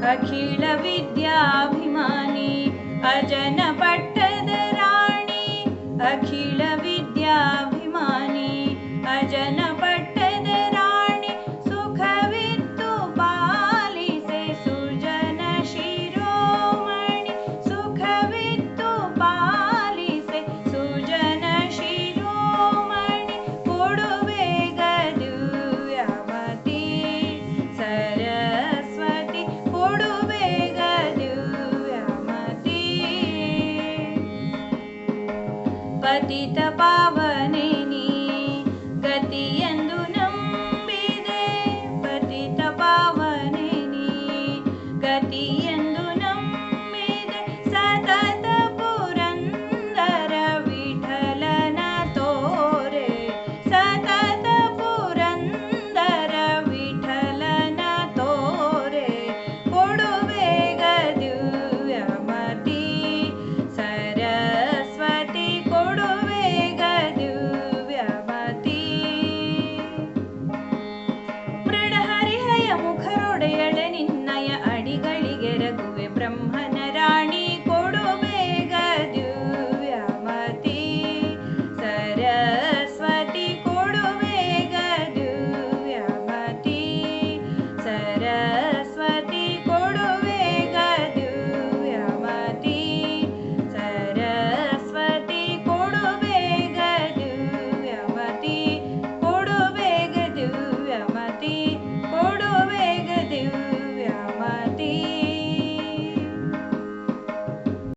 ಅಖಿಲ ವಿದ್ಯಾಭಿಮಾನಿ ಅಜನ ಪಟ್ಟದ ರಾಣಿ ಅಖಿಲ ವಿದ್ಯಾಭಿಮಾನಿ ಅಜನ ಪಟ್ಟದ ರಾಣಿ ಸುಖವಿತ್ತು ಪಾಲಿಸೆ ಸುಜನ ಶಿರೋಮಣಿ ಸುಖವಿತ್ತು ಪಾಲಿಸೆ ಸುಜನ ಶಿರೋಮಣಿ ಕೊಡುವೆ ಗದುವ್ಯಮತಿ ಸರಸ್ವತಿ ಕೊಡುವೆ ಗದುವ್ಯಮತಿ ಪತಿತ ಪಾವನೆ ನೀ ಗತಿಯೆಂದು ನಂಬಿದೆ ಪತಿತ ಪಾವನೆ ನೀ ಗತಿಯೆಂದು ನಂಬಿದೆ ಸತತ ಪುರಂದರ ವಿಠಲನ ತೋರೆ ಸತತ ಪುರಂದರ ವಿಠಲನ ತೋರೆ ಕೊಡುವೆ ಗದುವ್ಯಮತಿ ಸರಸ್ವತಿ ಕೊಡುವೆ ಗದುವ್ಯಮತಿ ಮೃಡಹರಿಹಯ ಮುಖರೊಡೆಯಳೆ ನಿನ್ನಯ ಅಡಿಗಳಿಗೆ ರಘುವೆ ಬ್ರಹ್ಮನ ರಾಣಿ ಕೊಡುವೆ ಗದುವ್ಯಮತಿ ಸರಸ್ವತಿ ಕೊಡುವೆ ಗದುವ್ಯಮತಿ ಸರಸ್ವತಿ ಕೊಡುವೆ ಗದುವ್ಯಮತಿ ಸರಸ್ವತಿ ಕೊಡುವೆ ಗದುವ್ಯಮತಿ ಕೊಡುವೆ ಗದುವ್ಯಮತಿ